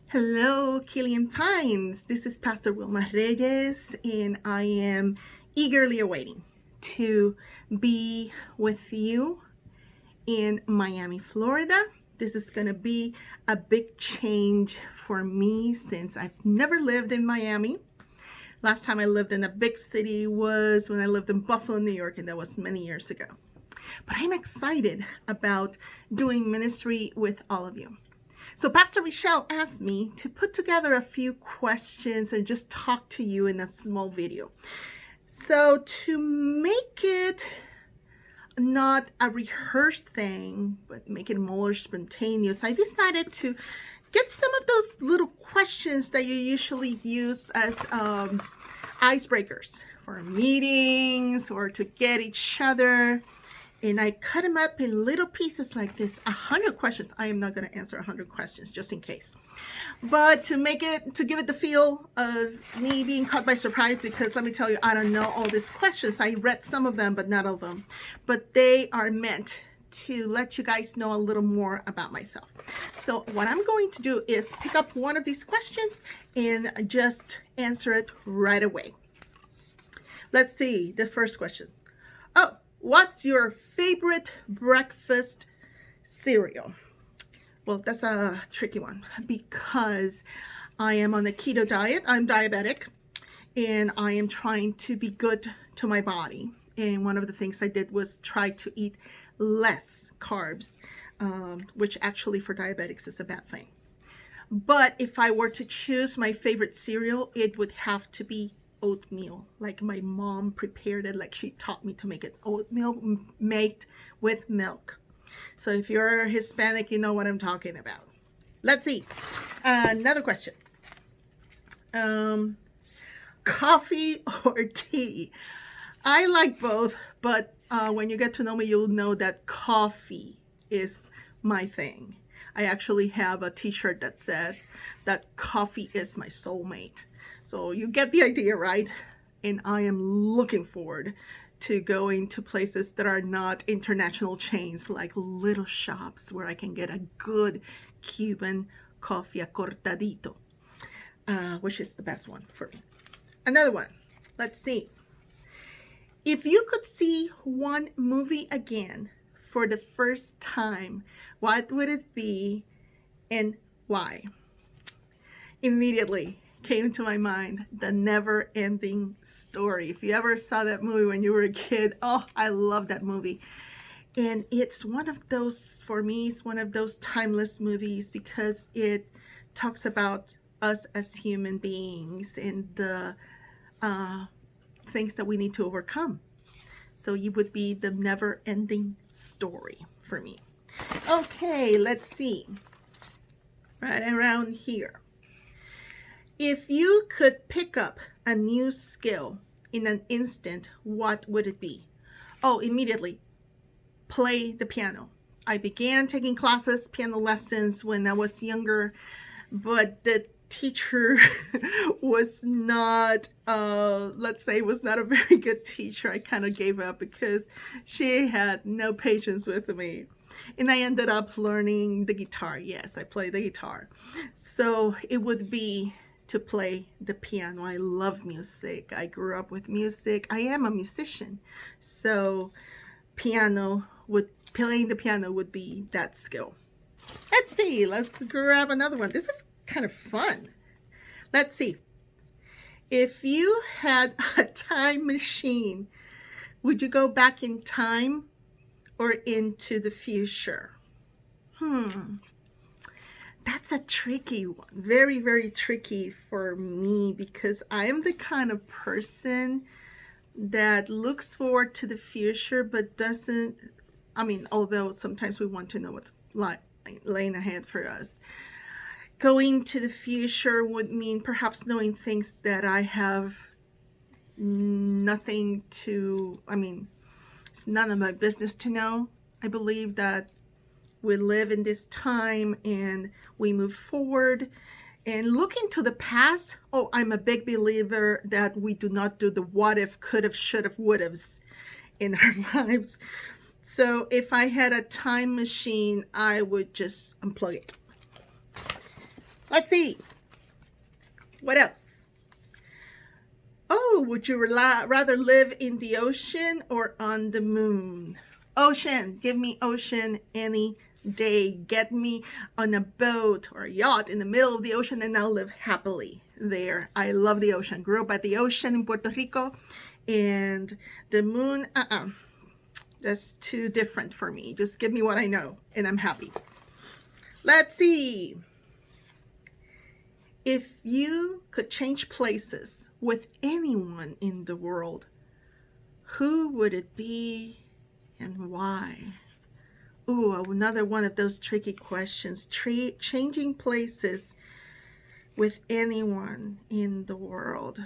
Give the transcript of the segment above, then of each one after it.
Hello, Killian Pines. This is Pastor Wilma Reyes, and I am eagerly awaiting to be with you in Miami, Florida. This is going to be a big change for me since I've never lived in Miami. Last time I lived in a big city was when I lived in Buffalo, New York, and that was many years ago. But I'm excited about doing ministry with all of you. So Pastor Michelle asked me to put together a few questions and just talk to you in a small video. So to make it not a rehearsed thing, but make it more spontaneous, I decided to get some of those little questions that you usually use as icebreakers for meetings or to get each other. And I cut them up in little pieces like this, 100 questions. I am not going to answer 100 questions just in case. But to give it the feel of me being caught by surprise, because let me tell you, I don't know all these questions. I read some of them, but not all of them. But they are meant to let you guys know a little more about myself. So what I'm going to do is pick up one of these questions and just answer it right away. Let's see, the first question. Oh, what's your favorite breakfast cereal? Well, that's a tricky one because I am on a keto diet. I'm diabetic and I am trying to be good to my body. And one of the things I did was try to eat less carbs, which actually for diabetics is a bad thing. But if I were to choose my favorite cereal, it would have to be oatmeal, like my mom prepared it, like she taught me to make it. Oatmeal made with milk. So if you're Hispanic, you know what I'm talking about. Let's see. Another question. Coffee or tea? I like both, but when you get to know me, you'll know that coffee is my thing. I actually have a t-shirt that says that coffee is my soulmate. So you get the idea, right? And I am looking forward to going to places that are not international chains, like little shops where I can get a good Cuban coffee, a cortadito, which is the best one for me. Another one. Let's see. If you could see one movie again for the first time, what would it be and why? Immediately came to my mind the Never Ending Story. If you ever saw that movie when you were a kid, oh, I love that movie. And it's one of those, for me, it's one of those timeless movies because it talks about us as human beings and the things that we need to overcome. So it would be the Never Ending Story for me. Okay, let's see. Right around here. If you could pick up a new skill in an instant, what would it be? Oh, immediately, play the piano. I began taking classes, piano lessons when I was younger, but the teacher was not, was not a very good teacher. I kind of gave up because she had no patience with me. And I ended up learning the guitar. Yes, I play the guitar. So it would be to play the piano. I love music. I grew up with music. I am a musician. So playing the piano would be that skill. Let's see. Let's grab another one. This is kind of fun. Let's see. If you had a time machine, would you go back in time or into the future? That's a tricky one. Very, very tricky for me because I am the kind of person that looks forward to the future but doesn't, although sometimes we want to know what's laying ahead for us. Going to the future would mean perhaps knowing things that I have nothing to, it's none of my business to know. I believe that we live in this time and we move forward and look into the past. Oh, I'm a big believer that we do not do the what if, could have, should have, would haves in our lives. So if I had a time machine, I would just unplug it. Let's see. What else? Oh, would you rather live in the ocean or on the moon? Ocean. Give me ocean any day. Get me on a boat or a yacht in the middle of the ocean and I'll live happily there. I love the ocean. Grew up at the ocean in Puerto Rico. And the moon, that's too different for me. Just give me what I know and I'm happy. Let's see. If you could change places with anyone in the world, who would it be and why? Ooh, another one of those tricky questions. Changing places with anyone in the world.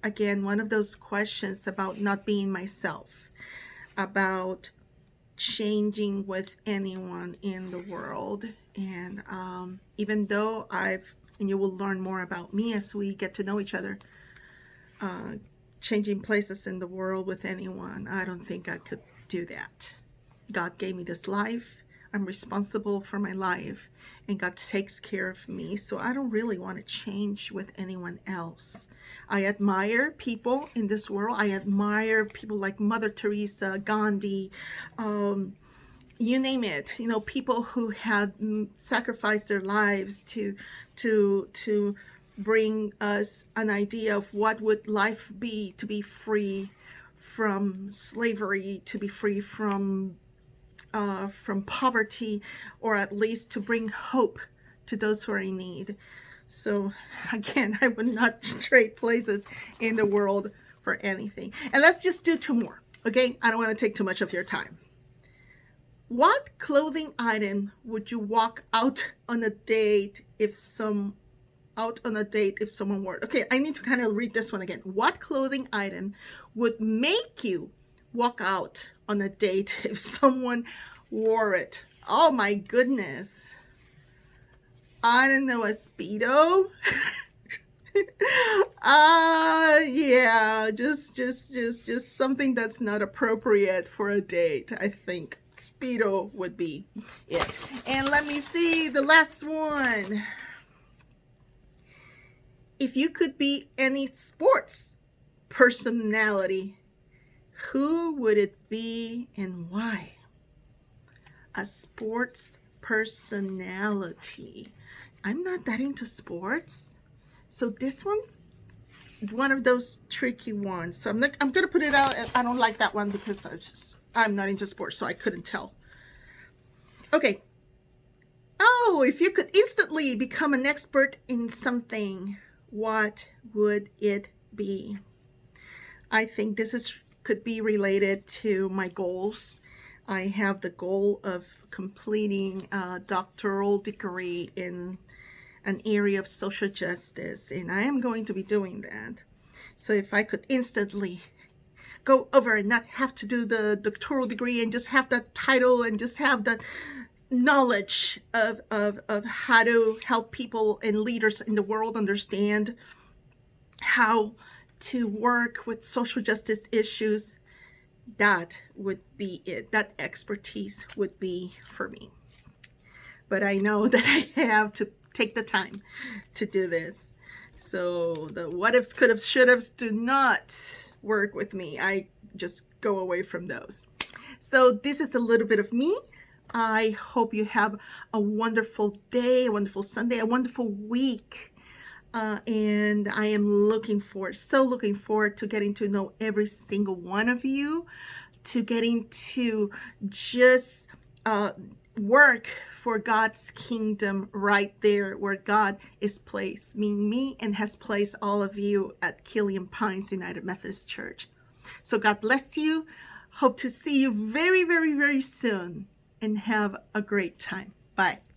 Again, one of those questions about not being myself, about changing with anyone in the world. And even though and you will learn more about me as we get to know each other, changing places in the world with anyone, I don't think I could do that. God gave me this life. I'm responsible for my life and God takes care of me. So I don't really want to change with anyone else. I admire people in this world. I admire people like Mother Teresa, Gandhi, you name it, people who had sacrificed their lives to bring us an idea of what would life be, to be free from slavery, to be free from poverty, or at least to bring hope to those who are in need. So again, I would not trade places in the world for anything. And let's just do two more, okay? I don't want to take too much of your time. What clothing item would you walk out on a date if someone wore it? Okay, I need to kind of read this one again. What clothing item would make you walk out on a date if someone wore it? Oh my goodness. I don't know, a Speedo? Yeah, just something that's not appropriate for a date. I think Speedo would be it. And let me see the last one. If you could be any sports personality, who would it be and why? A sports personality. I'm not that into sports. So this one's one of those tricky ones. So I'm going to put it out. I don't like that one because I'm not into sports, so I couldn't tell. Okay. Oh, if you could instantly become an expert in something, what would it be? I think this could be related to my goals. I have the goal of completing a doctoral degree in an area of social justice, and I am going to be doing that. So if I could instantly go over and not have to do the doctoral degree and just have that title and just have the knowledge of how to help people and leaders in the world understand how to work with social justice issues, that would be it. That expertise would be for me. But I know that I have to take the time to do this. So the what ifs, could have, should haves do not work with me. I just go away from those. So this is a little bit of me. I hope you have a wonderful day, a wonderful Sunday, a wonderful week. And I am looking forward to getting to know every single one of you, to getting to just work for God's kingdom right there where God is placed, me, and has placed all of you at Killian Pines United Methodist Church. So God bless you. Hope to see you very, very, very soon, and have a great time. Bye.